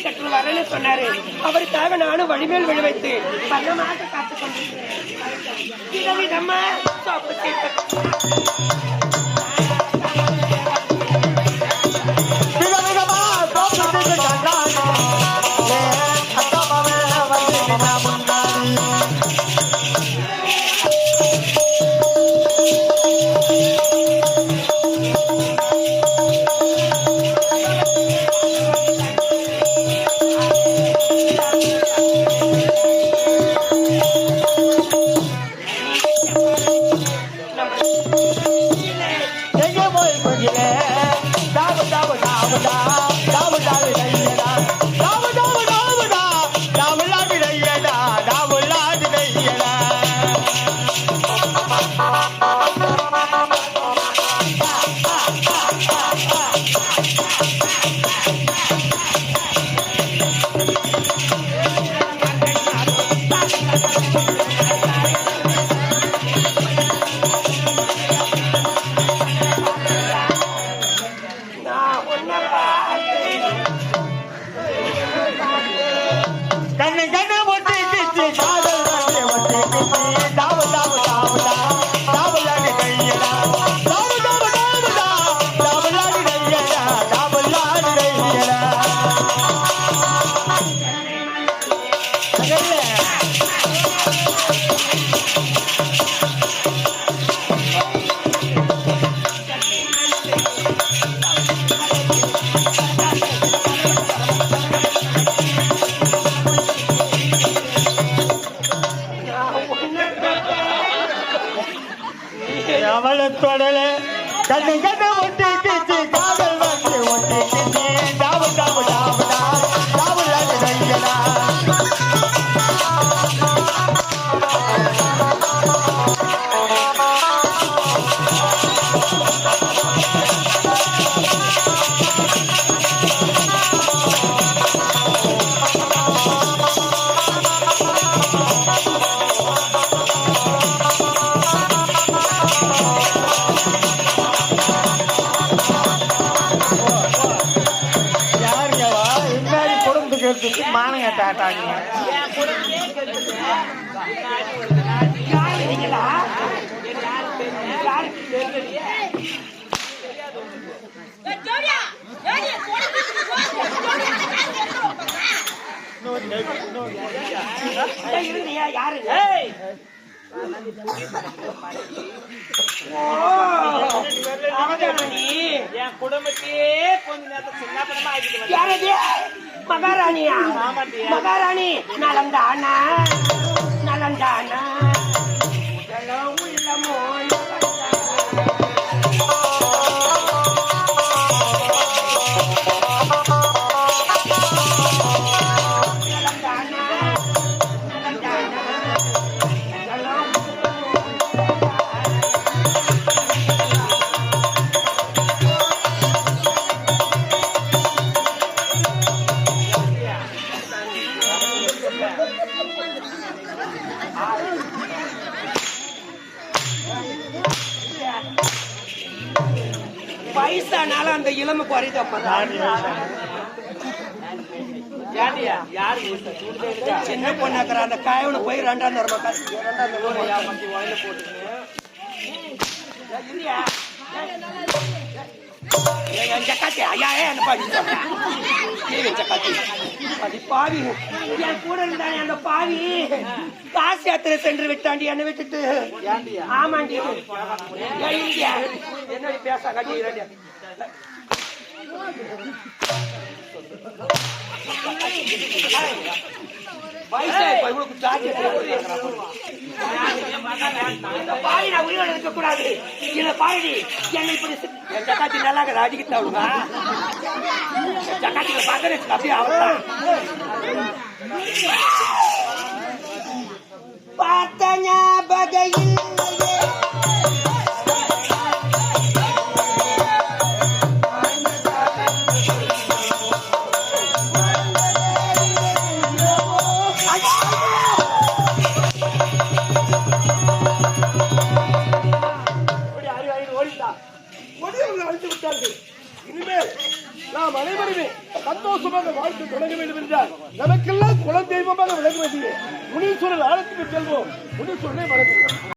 சற்று வரன்னு சொன்னாரு. அவருக்காக நானும் வழிமேல் விழ வைத்து பள்ளமாக காத்துக் கொண்டிருக்கிறேன். விதவிதமா தொடல கண்ணு கண்ணு ஒட்டி கிச்சு காதல் வந்து ஒட்டி கிச்சு டாவு டாவு டாவு டாவு டாவு கையடா மானங்க டாட்டாங்க யாரு என் குடும்பத்தையே கொஞ்ச நேரத்தில் சின்ன படமா ஆகிட்டு யாரது மகாராணியா? மகாராணி நலந்தானா நலந்தானா உள்ளமோ வயசானாலும் அந்த இளமை குறையுது. சின்ன பொண்ணாக்குற அந்த காயோட போய் ரெண்டாம் தரமா ஜக்காத்தி ஐயா ஜக்காத்தி அது பாவி என் கூட இருந்தானே அந்த பாவி காசு யாத்திரை சென்று விட்டாண்டி என்ன விட்டுட்டு. ஆமாண்டி என்ன பேச கட்டி உயிரோடு இருக்க கூடாது. இதை பாருடி என்னை இப்படி ஜக்காத்தி நல்லா அடிக்கிட்டாவுங்க ஜக்காத்தில பாக்குறேன் அப்படியே அவர்தான் பார்த்த ஞாபகம் இனிமேல் நாம் அனைவருமே சந்தோஷமாக வாழ்க்கை தொடங்க வேண்டும் என்றால் நமக்கெல்லாம் குல தெய்வமாக விளங்குவது முனீஸ்வரர் ஆலயத்துக்கு செல்வோம். முனீஸ்வரனை வணங்குவோம்.